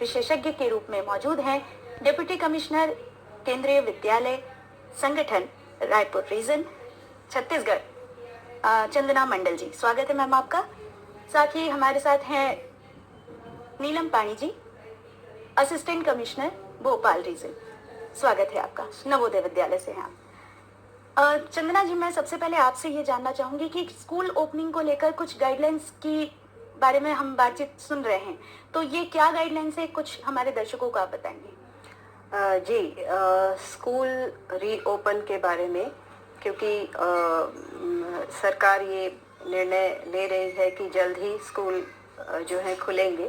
विशेषज्ञ के रूप में मौजूद हैं डिप्टी कमिश्नर केंद्रीय विद्यालय संगठन रायपुर रीजन छत्तीसगढ़ चंदना मंडल जी। स्वागत है मैम आपका। साथ ही हमारे साथ हैं नीलम पाणी जी, असिस्टेंट कमिश्नर भोपाल रीजन। स्वागत है आपका, नवोदय विद्यालय से हैं आप। चंदना जी, मैं सबसे पहले आपसे ये जानना चाहूंगी कि स्कूल ओपनिंग को लेकर कुछ गाइडलाइंस की बारे में हम बातचीत सुन रहे हैं, तो ये क्या गाइडलाइंस है, कुछ हमारे दर्शकों को आप बताएंगे? स्कूल रीओपन के बारे में, क्योंकि सरकार ये निर्णय ले रही है कि जल्द ही स्कूल जो है खुलेंगे,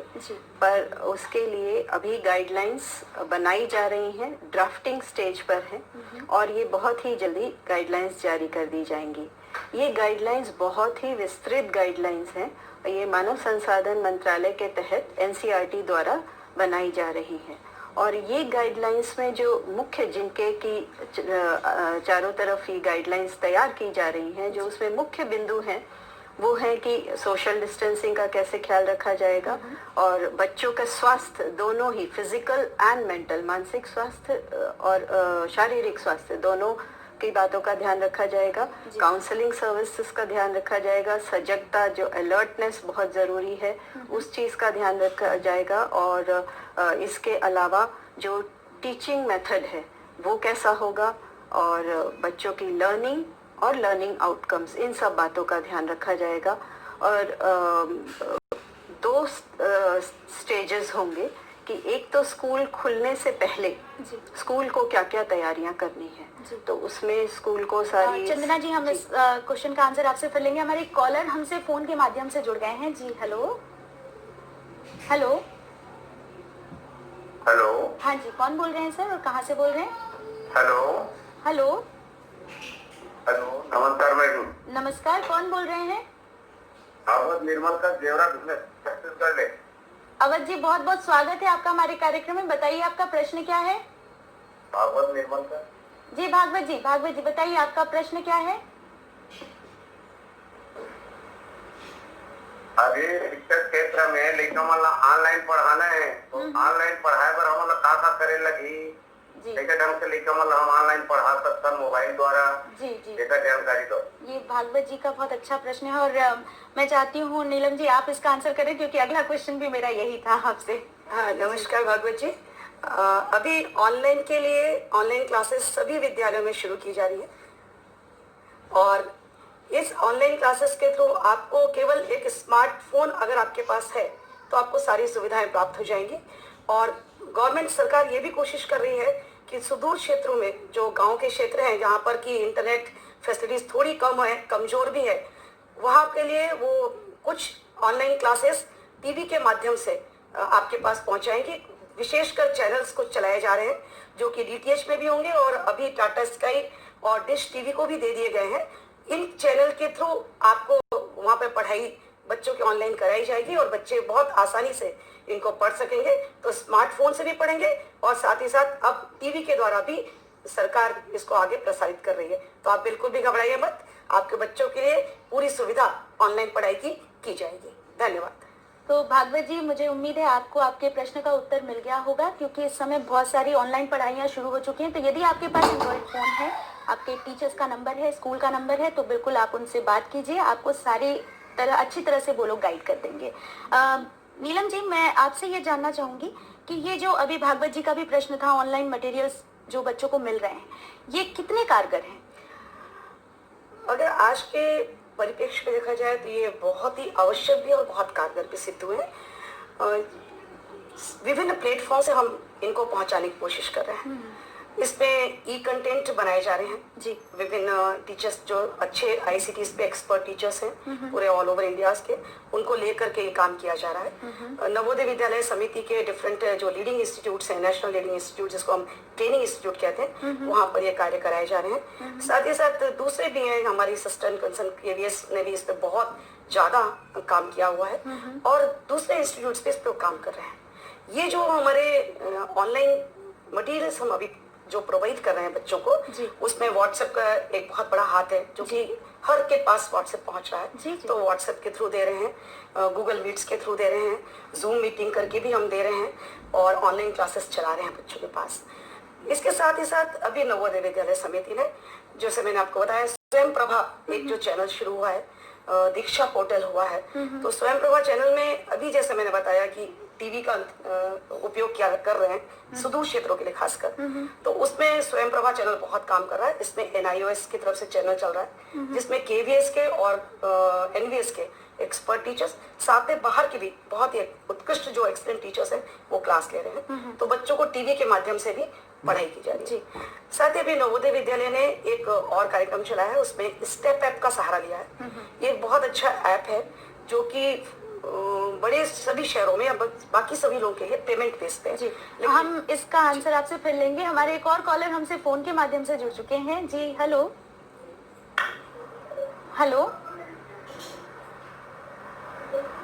पर उसके लिए अभी गाइडलाइंस बनाई जा रही हैं, ड्राफ्टिंग स्टेज पर है और ये बहुत ही जल्दी गाइडलाइंस जारी कर दी जाएंगी। ये गाइडलाइंस बहुत ही विस्तृत गाइडलाइंस हैं। ये मानव संसाधन मंत्रालय के तहत एनसीईआरटी द्वारा बनाई जा रही है और ये गाइडलाइंस में जो मुख्य जिनके की चारों तरफ ये गाइडलाइंस तैयार की जा रही हैं, जो उसमें मुख्य बिंदु हैं वो है कि सोशल डिस्टेंसिंग का कैसे ख्याल रखा जाएगा और बच्चों का स्वास्थ्य दोनों ही, फिजिकल एंड मेंटल, मानसिक स्वास्थ्य और शारीरिक स्वास्थ्य दोनों की बातों का ध्यान रखा जाएगा। काउंसलिंग सर्विसेज का ध्यान रखा जाएगा। सजगता, जो अलर्टनेस बहुत ज़रूरी है, उस चीज़ का ध्यान रखा जाएगा और इसके अलावा जो टीचिंग मेथड है वो कैसा होगा और बच्चों की लर्निंग और लर्निंग आउटकम्स, इन सब बातों का ध्यान रखा जाएगा। और दो स्टेजेस होंगे कि एक तो स्कूल खुलने से पहले स्कूल को क्या क्या तैयारियां करनी है, तो उसमें स्कूल को सारी। चंदना जी, हम इस क्वेश्चन का आंसर आपसे फिर लेंगे। हमारे कॉलर हमसे फोन के माध्यम से जुड़ गए हैं जी। Hello hello hello. हाँ जी, कौन बोल रहे हैं सर और कहाँ से बोल रहे हैं? हेलो हेलो हेलो, नमस्कार मैडम। नमस्कार, कौन बोल रहे हैं? अवध निर्मल का जेवरा छत्तीसगढ़ ले। अवध जी, बहुत बहुत स्वागत है आपका हमारे कार्यक्रम में। बताइए आपका प्रश्न क्या है? अवध निर्मल का जी, भागवत जी बताइए आपका प्रश्न क्या है? अभी शिक्षा क्षेत्र में लड़का मन ऑनलाइन पढ़ाना है, तो ऑनलाइन पढ़ाए बर हमन का करे लगी, कैसे ढंग से लड़का मन हम ऑनलाइन पढ़ा सकते मोबाइल द्वारा? जी, इसका जानकारी दो। ये भागवत जी का बहुत अच्छा प्रश्न है और मैं चाहती हूँ नीलम जी आप इसका आंसर करें, क्योंकि अगला क्वेश्चन भी मेरा यही था आपसे। हाँ, नमस्कार भागवत जी। अभी ऑनलाइन के लिए ऑनलाइन क्लासेस सभी विद्यालयों में शुरू की जा रही है और इस ऑनलाइन क्लासेस के थ्रू आपको केवल एक स्मार्टफोन अगर आपके पास है तो आपको सारी सुविधाएं प्राप्त हो जाएंगी। और गवर्नमेंट सरकार ये भी कोशिश कर रही है कि सुदूर क्षेत्रों में, जो गांव के क्षेत्र हैं जहां पर की इंटरनेट फैसिलिटीज थोड़ी कम है, कमजोर भी है, वहां के लिए वो कुछ ऑनलाइन क्लासेस टीवी के माध्यम से आपके पास पहुंचाएंगे। विशेषकर चैनल्स कुछ चलाए जा रहे हैं जो कि डीटीएच में भी होंगे और अभी टाटा स्काई और डिश टीवी को भी दे दिए गए हैं। इन चैनल के थ्रू आपको वहाँ पे पढ़ाई बच्चों की ऑनलाइन कराई जाएगी और बच्चे बहुत आसानी से इनको पढ़ सकेंगे। तो स्मार्टफोन से भी पढ़ेंगे और साथ ही साथ अब टीवी के द्वारा भी सरकार इसको आगे प्रसारित कर रही है। तो आप बिल्कुल भी घबराइए मत, आपके बच्चों के लिए पूरी सुविधा ऑनलाइन पढ़ाई की जाएगी। धन्यवाद। तो भागवत जी, मुझे उम्मीद है आपको आपके प्रश्न का उत्तर मिल गया होगा, क्योंकि इस समय बहुत सारी ऑनलाइन पढ़ाइयाँ शुरू हो चुकी हैं। तो यदि आपके पास एंड्रॉइड फोन है, आपके टीचर्स का नंबर है, स्कूल का नंबर है, तो बिल्कुल आप उनसे बात कीजिए, आपको सारी अच्छी तरह से वो लोग गाइड कर देंगे। नीलम जी, मैं आपसे ये जानना चाहूंगी कि ये जो अभी भागवत जी का भी प्रश्न था, ऑनलाइन मटेरियल्स जो बच्चों को मिल रहे हैं, ये कितने कारगर हैं? अगर आज के परिप्रेक्ष्य में देखा जाए तो ये बहुत ही आवश्यक भी और बहुत कारगर भी सिद्ध हुए हैं। विभिन्न प्लेटफॉर्म से हम इनको पहुंचाने की कोशिश कर रहे हैं। इसमें ई कंटेंट बनाए जा रहे हैं जी। विभिन्न टीचर्स जो अच्छे आईसीटी पे एक्सपर्ट टीचर्स हैं पूरे ऑल ओवर इंडिया के, उनको लेकर के ये काम किया जा रहा है। नवोदय विद्यालय समिति के डिफरेंट जो लीडिंग इंस्टीट्यूट्स हैं, नेशनल लीडिंग इंस्टीट्यूट जिसको हम ट्रेनिंग इंस्टीट्यूट कहते हैं, वहाँ पर ये कार्य कराए जा रहे हैं। साथ ही साथ दूसरे भी हैं, हमारी सिस्टर्न कंसर्न केवीएस ने भी इस पर बहुत ज्यादा काम किया हुआ है और दूसरे इंस्टीट्यूट पे इस पर काम कर रहे हैं। ये जो हमारे ऑनलाइन मटेरियल्स हम अभी जो प्रोवाइड कर रहे हैं बच्चों को, जी। उसमें व्हाट्सएप का एक बहुत बड़ा हाथ है, जो कि हर के पास व्हाट्सएप पहुंच रहा है। जी, जी। तो व्हाट्सएप के थ्रू दे रहे हैं, गूगल मीट्स के थ्रू दे रहे हैं, जूम मीटिंग करके भी हम दे रहे हैं, और ऑनलाइन क्लासेस चला रहे हैं बच्चों के पास। इसके साथ ही साथ अभी नवोदय विद्यालय समिति ने, जैसे मैंने आपको बताया, स्वयं प्रभा एक जो चैनल शुरू हुआ है, दीक्षा पोर्टल हुआ है, तो स्वयं प्रभा चैनल में अभी जैसे मैंने बताया कि टीवी का उपयोग क्या कर रहे हैं सुदूर क्षेत्रों के लिए खासकर, तो उसमें स्वयं प्रभा चैनल बहुत काम कर रहा है। इसमें NIOS की तरफ से चैनल चल रहा है, जिसमें KVS के और NVS के एक्सपर्ट टीचर्स, साथ में बाहर के भी बहुत ही उत्कृष्ट जो एक्सलेंट टीचर्स हैं वो क्लास ले रहे हैं। तो बच्चों को टीवी के माध्यम से भी पढ़ाई की जा रही है। साथ ही अभी नवोदय विद्यालय ने एक और कार्यक्रम चलाया है, उसमें स्टेप ऐप का सहारा लिया है। ये एक बहुत अच्छा ऐप है जो कि बड़े सभी शहरों में, बाकी सभी लोगों के लिए पेमेंट बेस पे है। जी, हम इसका आंसर आपसे फिर लेंगे। हमारे एक और कॉलर हमसे फोन के माध्यम से जुड़ चुके हैं। जी hello hello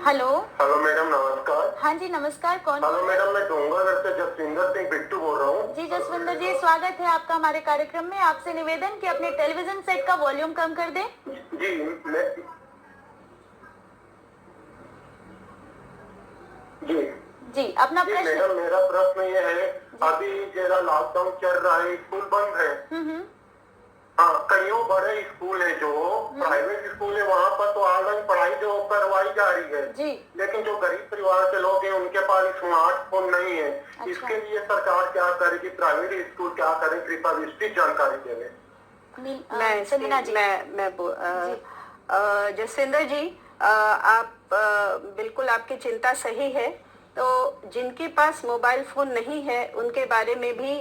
hello. Hello madam, नमस्कार। हाँ जी नमस्कार, कौन? हेलो मैडम, मैं डोंगरगढ़ से जसविंदर सिंह बिट्टू बोल रहा हूँ। जी जसविंदर जी, स्वागत है आपका हमारे कार्यक्रम में। आपसे निवेदन कि अपने टेलीविजन सेट का वॉल्यूम कम कर दें। जी मैं जी जी अपना जी प्रश्न। मैडम, मेरा प्रश्न ये है, अभी जरा लॉकडाउन चल रहा है, स्कूल बंद है। हाँ, कईयों बड़े स्कूल है जो प्राइवेट स्कूल है, वहाँ पर तो ऑनलाइन पढ़ाई जो करवाई जा रही है जी। लेकिन जो गरीब परिवार के लोग हैं उनके पास स्मार्टफोन नहीं है। अच्छा। इसके लिए सरकार क्या करेगी, प्राइवेट स्कूल क्या करें, कृपया विस्तृत जानकारी दें। संजना जी। जसविंदर जी, आप बिल्कुल, आपकी चिंता सही है। तो जिनके पास मोबाइल फोन नहीं है उनके बारे में भी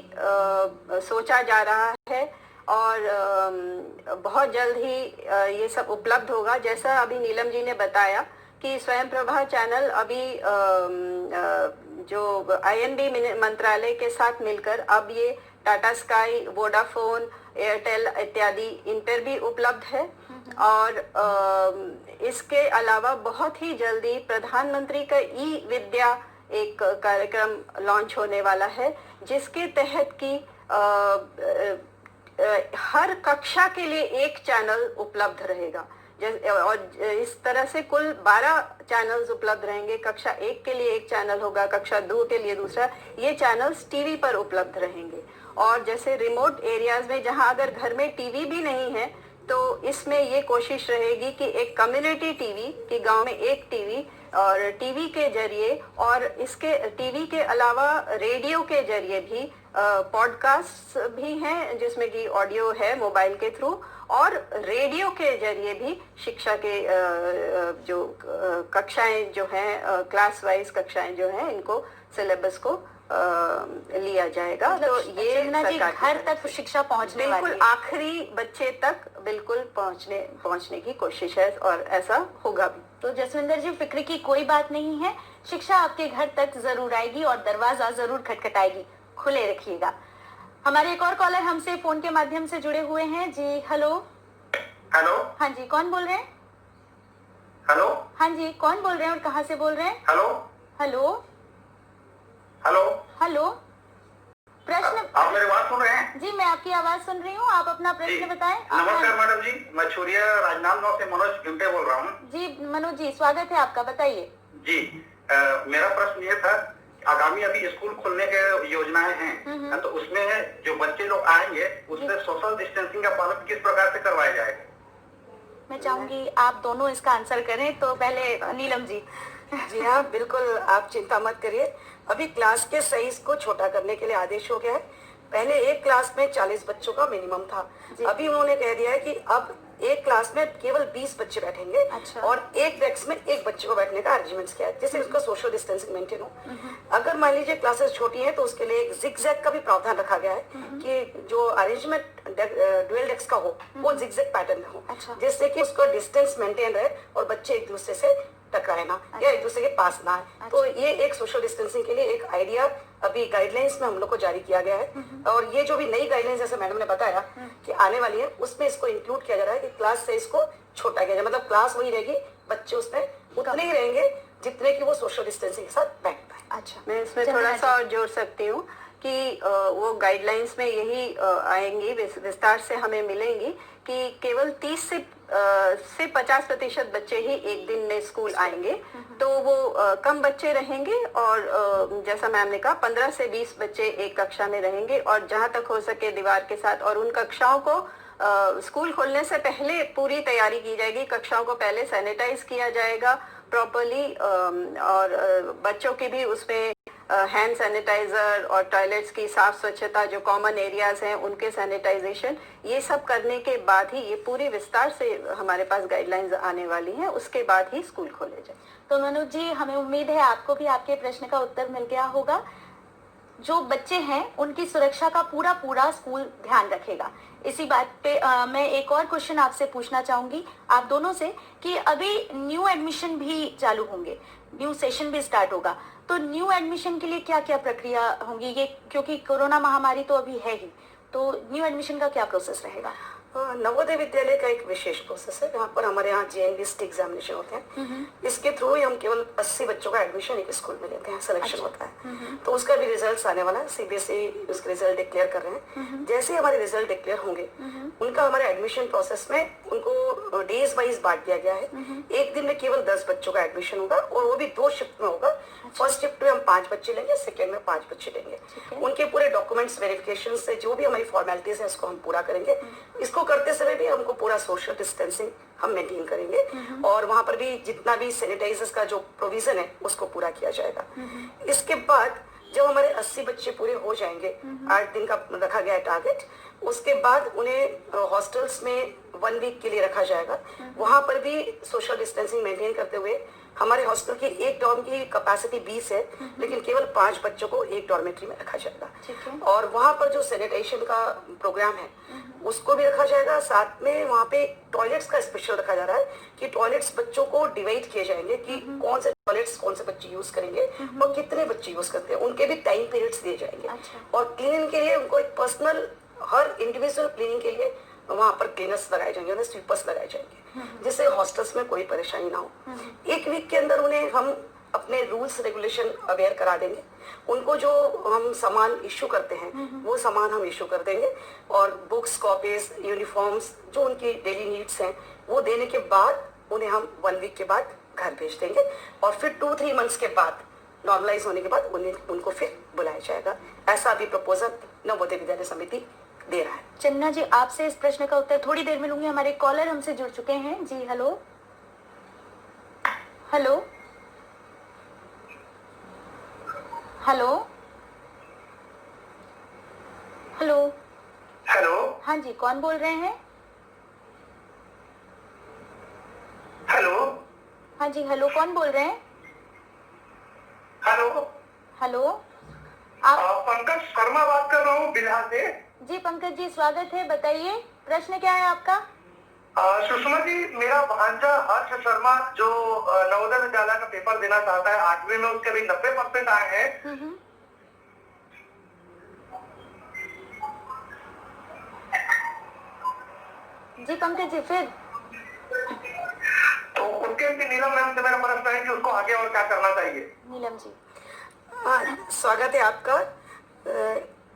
सोचा जा रहा है, और बहुत जल्द ही ये सब उपलब्ध होगा। जैसा अभी नीलम जी ने बताया कि स्वयं प्रभा चैनल अभी जो INB मंत्रालय के साथ मिलकर अब ये टाटा स्काई, वोडाफोन, एयरटेल इत्यादि इन पर भी उपलब्ध है। और इसके अलावा बहुत ही जल्दी प्रधानमंत्री का ई-विद्या एक कार्यक्रम लॉन्च होने वाला है, जिसके तहत कि हर कक्षा के लिए एक चैनल उपलब्ध रहेगा। और इस तरह से कुल 12 चैनल्स उपलब्ध रहेंगे। कक्षा 1 के लिए एक चैनल होगा, कक्षा 2 के लिए दूसरा। ये चैनल्स टीवी पर उपलब्ध रहेंगे। और जैसे रिमोट एरियाज में जहां अगर घर में टीवी भी नहीं है, तो इसमें ये कोशिश रहेगी कि एक कम्युनिटी टीवी, कि गांव में एक टीवी, और टीवी के जरिए, और इसके टीवी के अलावा रेडियो के जरिए भी पॉडकास्ट भी हैं जिसमें कि ऑडियो है मोबाइल के थ्रू, और रेडियो के जरिए भी शिक्षा के जो कक्षाएं जो हैं, क्लास वाइज कक्षाएं जो हैं, इनको सिलेबस को लिया जाएगा। तो ये घर तक शिक्षा पहुंचने वाली है। बिल्कुल आखिरी बच्चे तक बिल्कुल पहुंचने की कोशिश है, और ऐसा होगा भी। तो जसविंदर जी, फिक्र की कोई बात नहीं है, शिक्षा आपके घर तक जरूर आएगी और दरवाजा जरूर खटखटाएगी। खुले रखिएगा। हमारे एक और कॉलर हमसे फोन के माध्यम से जुड़े हुए हैं। जी हेलो हेलो। हाँ जी, कौन बोल रहे हैं? हेलो। हाँ जी, कौन बोल रहे हैं और कहाँ से बोल रहे हैं? हेलो। Hello hello. हेलो। प्रश्न। आप मेरी बात सुन रहे हैं? जी, मैं आपकी आवाज सुन रही हूँ। आप अपना प्रश्न बताएं। नमस्कार मैडम जी, मैं छुरिया राजनांदगांव से मनोज गिंटे बोल रहा हूँ। जी मनोज जी, स्वागत है आपका, बताइए। जी, मेरा प्रश्न ये था, आगामी अभी स्कूल खुलने के योजनाएं हैं, तो उसमें जो बच्चे लोग आएंगे उसमें सोशल डिस्टेंसिंग का पालन किस प्रकार से करवाया जाएगा? मैं चाहूंगी आप दोनों इसका आंसर करें। तो पहले नीलम जी। जी हाँ, बिल्कुल, आप चिंता मत करिए। अभी क्लास के साइज को छोटा करने के लिए आदेश हो गया है। पहले एक क्लास में 40 बच्चों का मिनिमम था, अभी उन्होंने कह दिया है कि अब एक क्लास में केवल 20 बच्चे बैठेंगे। अच्छा। और एक डेस्क में एक बच्चे को बैठने का अरेंजमेंट किया है, जिससे उसका सोशल डिस्टेंसिंग मेंटेन हो। अगर मान लीजिए क्लासेस छोटी है तो उसके लिए एक जिगजैग का भी प्रावधान रखा गया है कि जो अरेंजमेंट ड्यूअल डेस्क का हो वो जिगजैग पैटर्न में हो। अच्छा। जिससे कि उसका डिस्टेंस मेंटेन रहे और बच्चे एक दूसरे से टकराए ना, या एक दूसरे के पास ना है। तो ये एक सोशल डिस्टेंसिंग के लिए एक आइडिया अभी गाइडलाइंस में हम लोग को जारी किया गया है। और ये जो भी नई गाइडलाइंस जैसे मैडम ने बताया कि आने वाली है, उसमें इसको इंक्लूड किया जा रहा है कि क्लास साइज को छोटा किया जाए। मतलब क्लास वही रहेगी, बच्चे उसमें उतने ही रहेंगे जितने की वो सोशल डिस्टेंसिंग के साथ बैठ पाए। अच्छा, मैं इसमें थोड़ा सा और जोड़ सकती हूँ कि वो गाइडलाइंस में यही आएंगी, विस्तार से हमें मिलेंगी कि केवल 30 से 50% बच्चे ही एक दिन में स्कूल आएंगे, तो वो कम बच्चे रहेंगे और जैसा मैम ने कहा 15 से 20 बच्चे एक कक्षा में रहेंगे और जहां तक हो सके दीवार के साथ, और उन कक्षाओं को स्कूल खोलने से पहले पूरी तैयारी की जाएगी। कक्षाओं को पहले सैनिटाइज किया जाएगा प्रॉपरली और बच्चों की भी उसमें हैंड सैनिटाइजर और टॉयलेट्स की साफ स्वच्छता, जो कॉमन एरियाज हैं उनके सैनिटाइजेशन, ये सब करने के बाद ही ये पूरी विस्तार से हमारे पास गाइडलाइंस आने वाली हैं, उसके बाद ही स्कूल खोले जाए। तो मनोज जी, हमें उम्मीद है आपको भी आपके प्रश्न का उत्तर मिल गया होगा। जो बच्चे हैं उनकी सुरक्षा का पूरा स्कूल ध्यान रखेगा। इसी बात पे मैं एक और क्वेश्चन आपसे पूछना चाहूंगी आप दोनों से कि अभी न्यू एडमिशन भी चालू होंगे, न्यू सेशन भी स्टार्ट होगा, तो न्यू एडमिशन के लिए क्या क्या प्रक्रिया होंगी? ये क्योंकि कोरोना महामारी तो अभी है ही, तो न्यू एडमिशन का क्या प्रोसेस रहेगा? नवोदय विद्यालय का एक विशेष प्रोसेस है, जहाँ पर हमारे यहाँ JNBST एग्जामिनेशन होते हैं। इसके थ्रू ही हम केवल 80 बच्चों का एडमिशन एक स्कूल में लेते हैं, सिलेक्शन होता है। तो उसका भी रिजल्ट आने वाला है, CBSE उसके रिजल्ट डिक्लेयर कर रहे हैं। जैसे ही हमारे रिजल्ट डिक्लेयर होंगे, उनका हमारे एडमिशन प्रोसेस में उनको डेज वाइज बांट दिया गया है। एक दिन में केवल 10 बच्चों का एडमिशन होगा और वो भी 2 शिफ्ट में होगा। फर्स्ट शिफ्ट में हम 5 बच्चे लेंगे, सेकेंड में 5 बच्चे लेंगे। उनके पूरे डॉक्यूमेंट्स वेरिफिकेशन से जो भी हमारी फॉर्मेलिटीज है उसको हम पूरा करेंगे। इसको करते समय भी हमको पूरा सोशल डिस्टेंसिंग हम मेंटेन करेंगे और वहां पर भी जितना भी सैनिटाइजर्स का जो प्रोविजन है उसको पूरा किया जाएगा। इसके बाद जब हमारे 80 बच्चे पूरे हो जाएंगे, 8 दिन का रखा गया है टारगेट, उसके बाद उन्हें हॉस्टल्स में 1 वीक के लिए रखा जाएगा। वहां पर भी सोशल डिस्टेंसिंग मेंटेन करते हुए हमारे हॉस्टल की एक डॉर्म की कैपेसिटी 20 है, लेकिन केवल 5 बच्चों को एक डॉर्मेट्री में रखा जाएगा। और वहां पर जो सैनिटेशन का प्रोग्राम है उसको भी रखा जाएगा। साथ में वहाँ पे टॉयलेट्स का स्पेशल रखा जा रहा है कि टॉयलेट्स बच्चों को डिवाइड किए जाएंगे कि कौन से टॉयलेट्स कौन से बच्चे यूज करेंगे और कितने बच्चे यूज करते हैं, उनके भी टाइम पीरियड्स दिए जाएंगे। और क्लीनिंग के लिए उनको एक पर्सनल, हर इंडिविजुअल क्लीनिंग के लिए वहाँ पर क्लीनर्स लगाए जाएंगे, स्वीपर्स लगाए जाएंगे, जिससे हॉस्टल्स में कोई परेशानी ना हो। एक वीक के अंदर उन्हें हम अपने रूल्स रेगुलेशन अवेयर करा देंगे। उनको जो हम सामान इशू करते हैं वो सामान हम इशू कर देंगे और बुक्स, कॉपीज, यूनिफॉर्म्स जो उनकी डेली नीड्स हैं वो देने के बाद उन्हें हम 1 वीक के बाद घर भेज देंगे और फिर 2-3 मंथ्स के बाद नॉर्मलाइज होने के बाद उनको फिर बुलाया जाएगा। ऐसा अभी प्रपोजल नवोदय विद्यालय समिति दे रहा है। चन्ना जी, आपसे इस प्रश्न का उत्तर थोड़ी देर में लूंगी। हमारे कॉलर हमसे जुड़ चुके हैं जी। Hello hello hello hello hello. हाँ जी, कौन बोल रहे हैं? हेलो। हाँ जी, हेलो, कौन बोल रहे हैं? हेलो। हेलो, आप? पंकज शर्मा बात कर रहा हूँ बिल्हा से। जी पंकज जी, स्वागत है, बताइए प्रश्न क्या है आपका? सुषमा जी, मेरा भांजा हर्ष शर्मा जो नवोदय विद्यालय का पेपर देना चाहता है 8वीं में, उसके भी 90% आए हैं। जी पंकज जी, फिर? तो उनके भी नीलम मैम से मेरा प्रश्न है कि उसको आगे और क्या करना चाहिए। नीलम जी। स्वागत है आपका।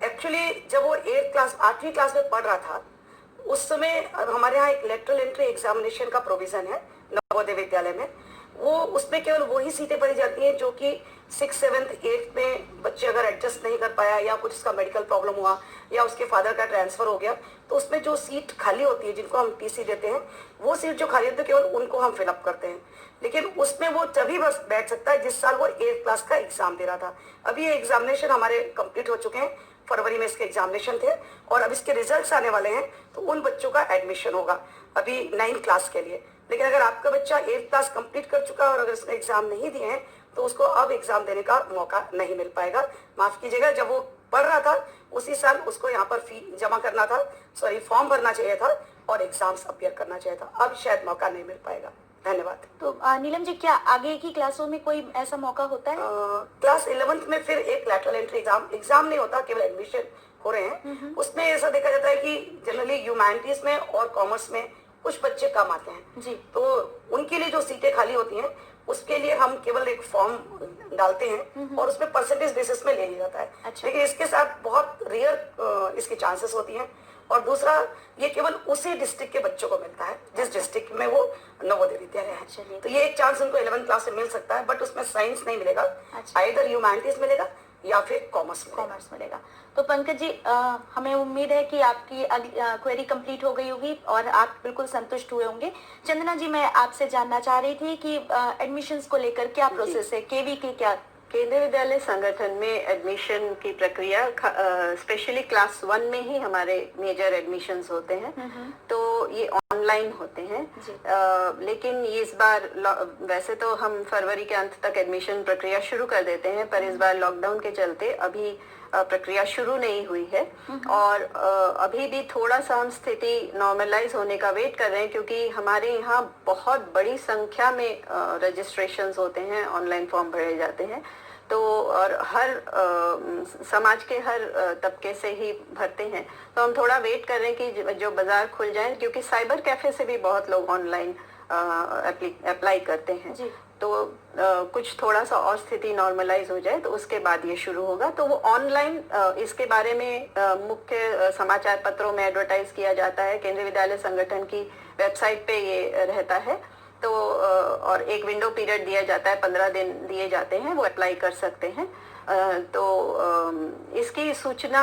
एक्चुअली जब वो 8वीं क्लास में पढ़ रहा था उस समय हमारे यहाँ एक लेटरल एंट्री एग्जामिनेशन का प्रोविजन है नवोदय विद्यालय में। वो उसमें केवल वही सीटें भरी जाती हैं जो कि 6th, 7th, 8th में बच्चे अगर एडजस्ट नहीं कर पाया या कुछ उसका मेडिकल प्रॉब्लम हुआ या उसके फादर का ट्रांसफर हो गया, तो उसमें जो सीट खाली होती है जिनको हम TC देते हैं, वो सीट जो खाली होती है केवल उनको हम फिलअप करते हैं। लेकिन उसमें वो तभी बस बैठ सकता है जिस साल वो 8th क्लास का एग्जाम दे रहा था। अभी ये एग्जामिनेशन हमारे कंप्लीट हो चुके हैं, फरवरी में इसके एग्जामिनेशन थे और अब इसके रिजल्ट्स आने वाले हैं, तो उन बच्चों का एडमिशन होगा अभी 9th क्लास के लिए। लेकिन अगर आपका बच्चा 8th क्लास कंप्लीट कर चुका है और अगर उसने एग्जाम नहीं दिए हैं तो उसको अब एग्जाम देने का मौका नहीं मिल पाएगा। माफ कीजिएगा, जब वो पढ़ रहा था उसी साल उसको यहाँ पर फी जमा करना था, फॉर्म भरना चाहिए था और एग्जाम्स अपीयर करना चाहिए था। अब शायद मौका नहीं मिल पाएगा। धन्यवाद। तो नीलम जी, क्या आगे की क्लासों में कोई ऐसा मौका होता है? क्लास 11th में फिर एक लैटरल एंट्री एग्जाम नहीं होता, केवल एडमिशन हो रहे हैं। उसमें ऐसा देखा जाता है कि जनरली ह्यूमैनिटीज में और कॉमर्स में कुछ बच्चे कम आते हैं जी। तो उनके लिए जो सीटें खाली होती हैं उसके लिए हम केवल एक फॉर्म डालते हैं और उसमें परसेंटेज बेसिस में ले लिया जाता है। अच्छा। लेकिन इसके साथ बहुत रेयर इसकी चांसेस होती हैं। और दूसरा, ये केवल उसी डिस्ट्रिक्ट के बच्चों को मिलता है जिस डिस्ट्रिक्ट में वो नवोदय विद्यालय चलिए। है। तो ये एक चांस उनको 11th क्लास में मिल सकता है, बट उसमें साइंस नहीं मिलेगा, अच्छा। आइदर ह्यूमैनिटीज मिलेगा या फिर कॉमर्स मिलेगा। कॉमर्स मिलेगा। तो पंकज जी, हमें उम्मीद है कि आपकी क्वेरी कंप्लीट हो गई होगी और आप बिल्कुल संतुष्ट हुए होंगे। चंदना जी, मैं आपसे जानना चाह रही थी कि एडमिशंस को लेकर क्या प्रोसेस है, केवी की क्या? केंद्रीय विद्यालय संगठन में एडमिशन की प्रक्रिया स्पेशली क्लास 1 में ही हमारे मेजर एडमिशंस होते हैं, तो ये ऑनलाइन होते हैं। लेकिन इस बार वैसे तो हम फरवरी के अंत तक एडमिशन प्रक्रिया शुरू कर देते हैं, पर इस बार लॉकडाउन के चलते अभी प्रक्रिया शुरू नहीं हुई है और अभी भी थोड़ा सा हम स्थिति नॉर्मलाइज होने का वेट कर रहे हैं, क्योंकि हमारे यहाँ बहुत बड़ी संख्या में रजिस्ट्रेशंस होते हैं, ऑनलाइन फॉर्म भरे जाते हैं। तो और हर समाज के हर तबके से ही भरते हैं, तो हम थोड़ा वेट कर रहे हैं कि जो बाजार खुल जाए, क्योंकि साइबर कैफे से भी बहुत लोग ऑनलाइन अप्लाई करते हैं। तो कुछ थोड़ा सा और स्थिति नॉर्मलाइज हो जाए तो उसके बाद ये शुरू होगा। तो वो ऑनलाइन इसके बारे में मुख्य समाचार पत्रों में एडवर्टाइज किया जाता है, केंद्रीय विद्यालय संगठन की वेबसाइट पे ये रहता है। तो और एक विंडो पीरियड दिया जाता है, 15 दिन दिए जाते हैं, वो अप्लाई कर सकते हैं। तो इसकी सूचना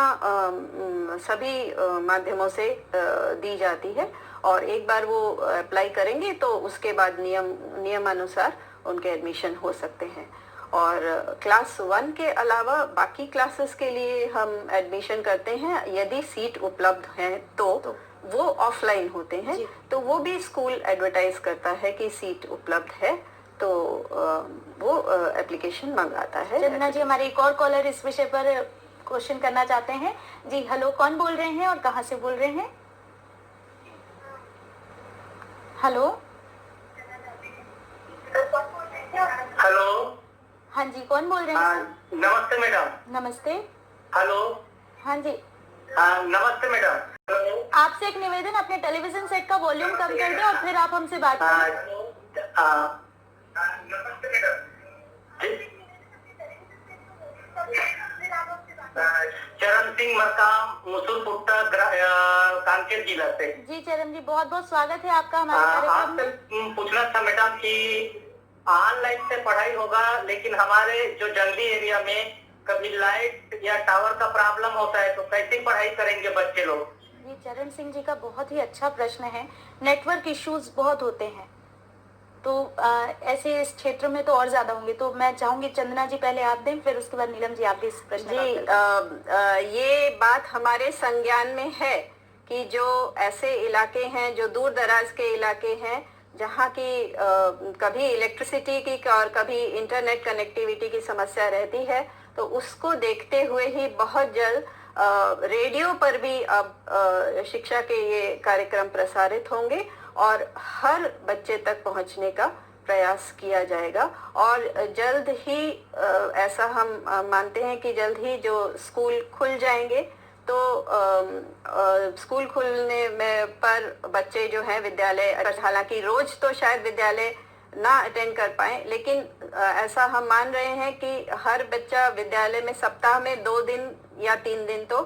सभी माध्यमों से दी जाती है और एक बार वो अप्लाई करेंगे तो उसके बाद नियमानुसार उनके एडमिशन हो सकते हैं। और क्लास 1 के अलावा बाकी क्लासेस के लिए हम एडमिशन करते हैं, यदि सीट उपलब्ध है तो वो ऑफलाइन होते हैं, तो वो भी स्कूल एडवर्टाइज करता है कि सीट उपलब्ध है, तो वो एप्लीकेशन मंगाता है। चंदना जी, हमारे एक और कॉलर इस विषय पर क्वेश्चन करना चाहते हैं जी। हेलो, कौन बोल रहे हैं और कहाँ से बोल रहे हैं? हेलो। हेलो। हाँ जी, कौन बोल रहे हैं? नमस्ते मैडम। नमस्ते। हेलो। हाँ जी, नमस्ते मैडम। आपसे एक निवेदन, अपने टेलीविजन सेट का वॉल्यूम कम कर दें और फिर आप हमसे बात करें। नमस्ते मैडम। चरण सिंह मरकाम, मुसुरपुट्टा, कांकेर जिला से। जी चरण जी, बहुत बहुत स्वागत है आपका हमारे कार्यक्रम में। आपसे पूछना था मैडम कि ऑनलाइन से पढ़ाई होगा, लेकिन हमारे जो जंगली एरिया में कभी लाइट या टावर का प्रॉब्लम होता है, तो कैसे पढ़ाई करेंगे बच्चे लोग? जी, चरण सिंह जी का बहुत ही अच्छा प्रश्न है। नेटवर्क इश्यूज बहुत होते हैं, तो ऐसे इस क्षेत्र में तो और ज्यादा होंगे। तो मैं चाहूंगी चंदना जी पहले आप दें, फिर उसके बाद नीलम जी आप भी इस प्रश्न जी। ये बात हमारे संज्ञान में है कि जो ऐसे इलाके हैं, जो दूर दराज के इलाके हैं, जहाँ की कभी इलेक्ट्रिसिटी की और कभी इंटरनेट कनेक्टिविटी की समस्या रहती है, तो उसको देखते हुए ही बहुत जल्द रेडियो पर भी अब शिक्षा के ये कार्यक्रम प्रसारित होंगे और हर बच्चे तक पहुंचने का प्रयास किया जाएगा। और जल्द ही ऐसा हम मानते हैं कि जल्द ही जो स्कूल खुल जाएंगे, तो स्कूल खुलने में पर बच्चे जो हैं विद्यालय, हालांकि रोज तो शायद विद्यालय ना अटेंड कर पाए, लेकिन ऐसा हम मान रहे हैं कि हर बच्चा विद्यालय में सप्ताह में 2 दिन या 3 दिन तो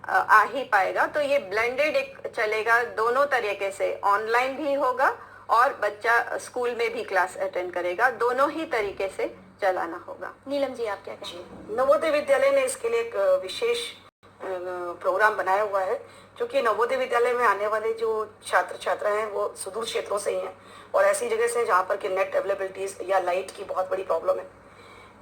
आ ही पाएगा। तो ये ब्लेंडेड एक चलेगा, दोनों तरीके से, ऑनलाइन भी होगा और बच्चा स्कूल में भी क्लास अटेंड करेगा, दोनों ही तरीके से चलाना होगा। नीलम जी, आप क्या कहेंगे? नवोदय विद्यालय ने इसके लिए एक विशेष प्रोग्राम बनाया हुआ है, क्योंकि नवोदय विद्यालय में आने वाले जो छात्र छात्रा हैं वो सुदूर क्षेत्रों से ही हैं और ऐसी जगह से जहाँ पर कि नेट अवेलेबिलिटीज या लाइट की बहुत बड़ी प्रॉब्लम है।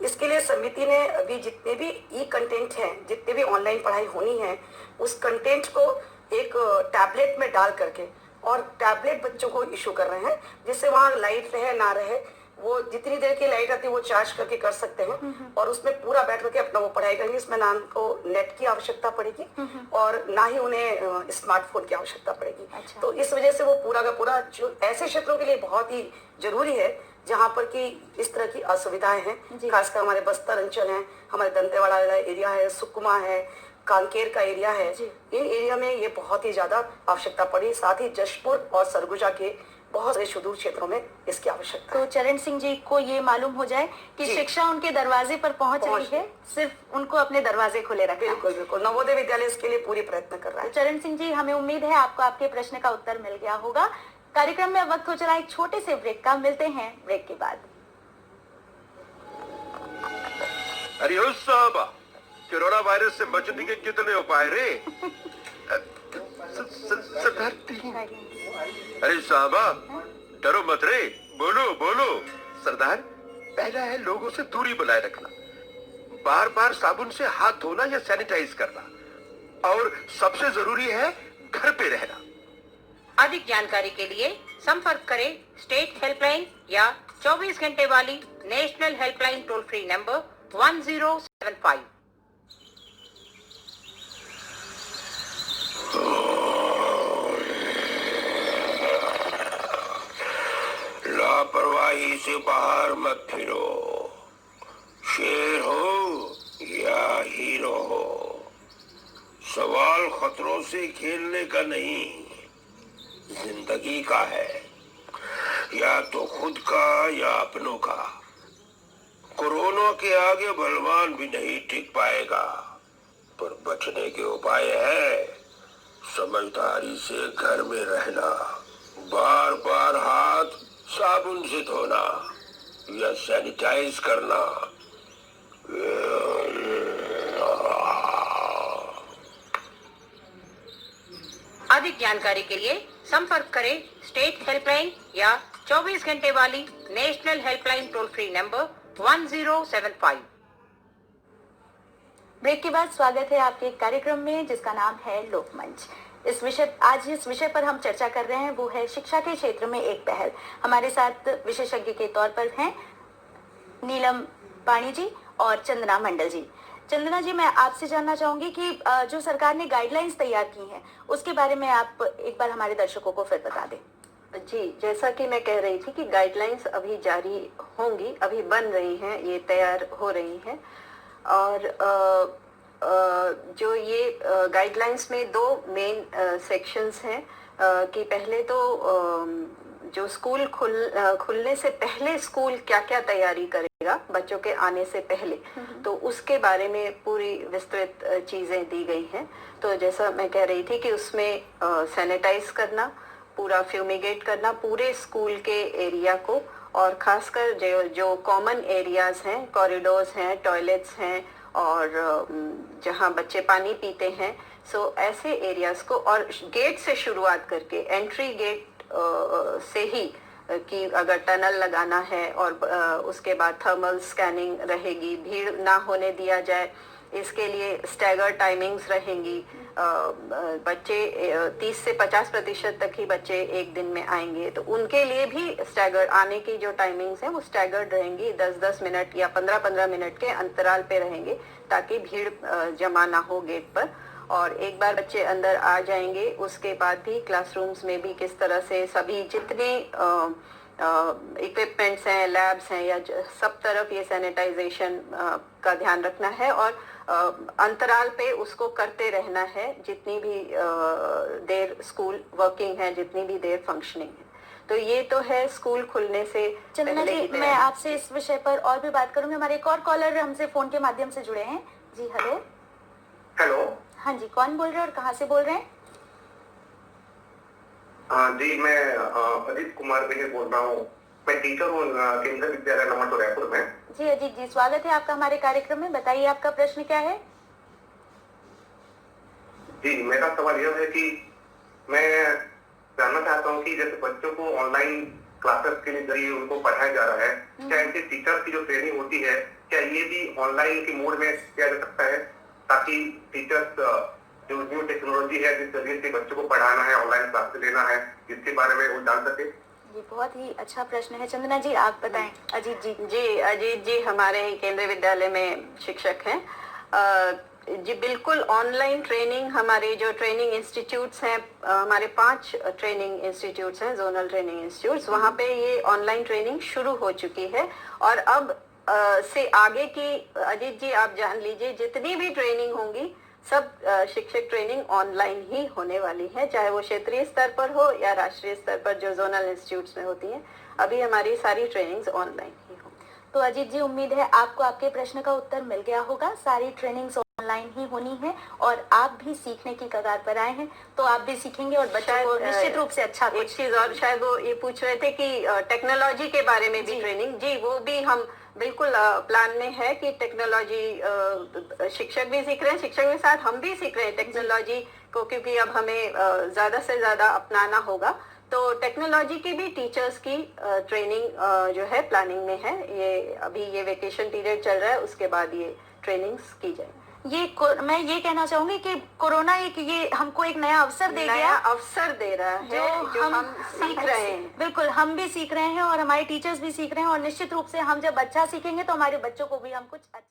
इसके लिए समिति ने अभी जितने भी ई कंटेंट हैं, जितने भी ऑनलाइन पढ़ाई होनी है, उस कंटेंट को एक टैबलेट में डाल करके और टैबलेट बच्चों को इशू कर रहे हैं, जिससे वहाँ लाइट रहे ना रहे, वो जितनी देर की लाइट आती है वो चार्ज करके कर सकते हैं और उसमें पूरा बैठ करके अपना वो पढ़ाई करेंगे। इसमें ना उनको नेट की आवश्यकता पड़ेगी और ना ही उन्हें स्मार्टफोन की आवश्यकता पड़ेगी। अच्छा। तो इस वजह से वो पूरा का पूरा जो ऐसे क्षेत्रों के लिए बहुत ही जरूरी है जहाँ पर कि इस तरह की असुविधाएं हैं, खासकर हमारे बस्तर अंचल है, हमारे दंतेवाड़ा एरिया है, सुकमा है, कांकेर का एरिया है, इन एरिया में ये बहुत ही ज्यादा आवश्यकता पड़ी। साथ ही जशपुर और सरगुजा के बहुत सारे सुदूर क्षेत्रों में इसकी आवश्यकता तो चरण सिंह जी को ये मालूम हो जाए कि जी। शिक्षा उनके दरवाजे पर पहुंच रही है, सिर्फ उनको अपने दरवाजे खुले रखना है। बिल्कुल बिल्कुल नवोदय विद्यालय इसके लिए पूरी प्रयत्न कर रहा तो है। चरण सिंह जी, हमें उम्मीद है आपको आपके प्रश्न का उत्तर मिल गया होगा। कार्यक्रम में वक्त हो चला एक छोटे से ब्रेक का, मिलते हैं ब्रेक के बाद। अरे ओ साहबा, कोरोना वायरस से बचने के कितने उपाय रे? सरदार जी। अरे साहबा, डरो मत रे, बोलो बोलो। सरदार, पहला है लोगों से दूरी बनाए रखना, बार बार साबुन से हाथ धोना या सैनिटाइज करना, और सबसे जरूरी है घर पे रहना। अधिक जानकारी के लिए संपर्क करें स्टेट हेल्पलाइन या 24 घंटे वाली national helpline toll free number 1075। लापरवाही से बाहर मत फिरो, शेर हो या हीरो हो, सवाल खतरों से खेलने का नहीं, जिंदगी का है, या तो खुद का या अपनों का। कोरोना के आगे बलवान भी नहीं टिक पाएगा, पर बचने के उपाय है समझदारी से घर में रहना, बार बार हाथ साबुन से धोना या सैनिटाइज करना। अधिक जानकारी के लिए संपर्क करें स्टेट हेल्पलाइन या 24 घंटे वाली national helpline toll free number 1075। Break के बाद स्वागत है आपके कार्यक्रम में जिसका नाम है लोकमंच। आज जिस विषय पर हम चर्चा कर रहे हैं वो है शिक्षा के क्षेत्र में एक पहल। हमारे साथ विशेषज्ञ के तौर पर हैं नीलम पाणी जी और चंदना मंडल जी। चंदना जी, मैं आपसे जानना चाहूंगी कि जो सरकार ने गाइडलाइंस तैयार की हैं उसके बारे में आप एक बार हमारे दर्शकों को फिर बता दें। जी, जैसा कि मैं कह रही थी कि गाइडलाइंस अभी जारी होंगी, अभी बन रही हैं, ये तैयार हो रही हैं। और जो ये गाइडलाइंस में दो मेन सेक्शंस हैं कि पहले तो जो स्कूल खुलने से पहले स्कूल क्या क्या तैयारी करेगा बच्चों के आने से पहले, तो उसके बारे में पूरी विस्तृत चीजें दी गई हैं। तो जैसा मैं कह रही थी कि उसमें सैनिटाइज करना, पूरा फ्यूमिगेट करना पूरे स्कूल के एरिया को, और खासकर जो कॉमन एरियाज हैं, कॉरिडोर्स हैं, टॉयलेट्स हैं और जहां बच्चे पानी पीते हैं, सो ऐसे एरियाज को, और गेट से शुरुआत करके एंट्री गेट से ही कि अगर टनल लगाना है, और उसके बाद थर्मल स्कैनिंग रहेगी, भीड़ ना होने दिया जाए, इसके लिए स्टैगर टाइमिंग्स रहेंगी। बच्चे 30 से 50% तक ही बच्चे एक दिन में आएंगे, तो उनके लिए भी स्टैगर आने की जो टाइमिंग्स हैं वो स्टैगर्ड रहेंगी, 10-10 मिनट या 15-15 मिनट के अंतराल पे रहेंगे ताकि भीड़ जमा ना हो गेट पर। और एक बार बच्चे अंदर आ जाएंगे उसके बाद भी क्लासरूम्स में भी किस तरह से सभी जितने इक्विपमेंट्स हैं, लैब्स हैं, या सब तरफ ये सैनिटाइजेशन का ध्यान रखना है, और अंतराल पे उसको करते रहना है जितनी भी देर स्कूल वर्किंग है, जितनी भी देर फंक्शनिंग है। तो ये तो है स्कूल खुलने से चंदना जी, मैं आपसे इस विषय पर और भी बात करूंगी। हमारे एक और कॉलर हमसे फोन के माध्यम से जुड़े हैं। जी हेलो। हेलो। हाँ जी, कौन बोल रहे हैं और कहाँ से बोल रहे हैं? जी, मैं अजीत कुमार बेहे बोल रहा हूँ। मैं टीचर हूँ केंद्रीय विद्यालय नंबर 2 रायपुर में। जी अजीत जी, स्वागत है आपका हमारे कार्यक्रम में। बताइए आपका प्रश्न क्या है? जी, मेरा सवाल यह है कि मैं जानना चाहता हूँ कि जैसे बच्चों को ऑनलाइन क्लासेस के लिए जरिए उनको पढ़ाया जा रहा है, क्या इनके टीचर्स की जो ट्रेनिंग होती है क्या ये भी ऑनलाइन के मोड में किया जा सकता है, ताकि टीचर्स जो न्यू टेक्नोलॉजी है जिस जरिए से बच्चों को पढ़ाना है, ऑनलाइन क्लासेस लेना है, इसके बारे में वो जान सके? ये बहुत ही अच्छा प्रश्न है। चंदना जी आप बताएं। अजीत जी। जी, अजीत जी हमारे केंद्रीय विद्यालय में शिक्षक हैं। जी बिल्कुल, ऑनलाइन ट्रेनिंग, हमारे जो ट्रेनिंग इंस्टीट्यूट्स हैं, हमारे 5 ट्रेनिंग इंस्टीट्यूट्स हैं, जोनल ट्रेनिंग इंस्टीट्यूट्स, वहाँ पे ये ऑनलाइन ट्रेनिंग शुरू हो चुकी है। और अब से आगे की, अजीत जी आप जान लीजिए, जितनी भी ट्रेनिंग होंगी सब शिक्षक ट्रेनिंग ऑनलाइन ही होने वाली है, चाहे वो क्षेत्रीय स्तर पर हो या राष्ट्रीय स्तर पर जो जोनल इंस्टीट्यूट्स में होती हैं। अभी हमारी सारी ट्रेनिंग्स ऑनलाइन ही होंगी। तो अजीत जी, उम्मीद है आपको आपके प्रश्न का उत्तर मिल गया होगा। सारी ट्रेनिंग्स ऑनलाइन ही होनी है और आप भी सीखने की कगार पर आए हैं, तो आप भी सीखेंगे और बच्चों को निश्चित रूप से अच्छा एक चीज और, शायद वो ये पूछ रहे थे कि टेक्नोलॉजी के बारे में भी ट्रेनिंग, जी वो भी हम बिल्कुल प्लान में है कि टेक्नोलॉजी शिक्षक भी सीख रहे हैं, शिक्षक के साथ हम भी सीख रहे हैं टेक्नोलॉजी को, क्योंकि अब हमें ज्यादा से ज्यादा अपनाना होगा। तो टेक्नोलॉजी की भी टीचर्स की ट्रेनिंग जो है प्लानिंग में है। ये अभी ये वेकेशन पीरियड चल रहा है, उसके बाद ये ट्रेनिंग्स की जाएगी। मैं ये कहना चाहूंगी कि कोरोना ये हमको एक नया अवसर दे नया गया, अवसर दे रहा है जो हम सीख रहे हैं। बिल्कुल, हम भी सीख रहे हैं और हमारे टीचर्स भी सीख रहे हैं, और निश्चित रूप से हम जब अच्छा सीखेंगे तो हमारे बच्चों को भी हम कुछ अच्छा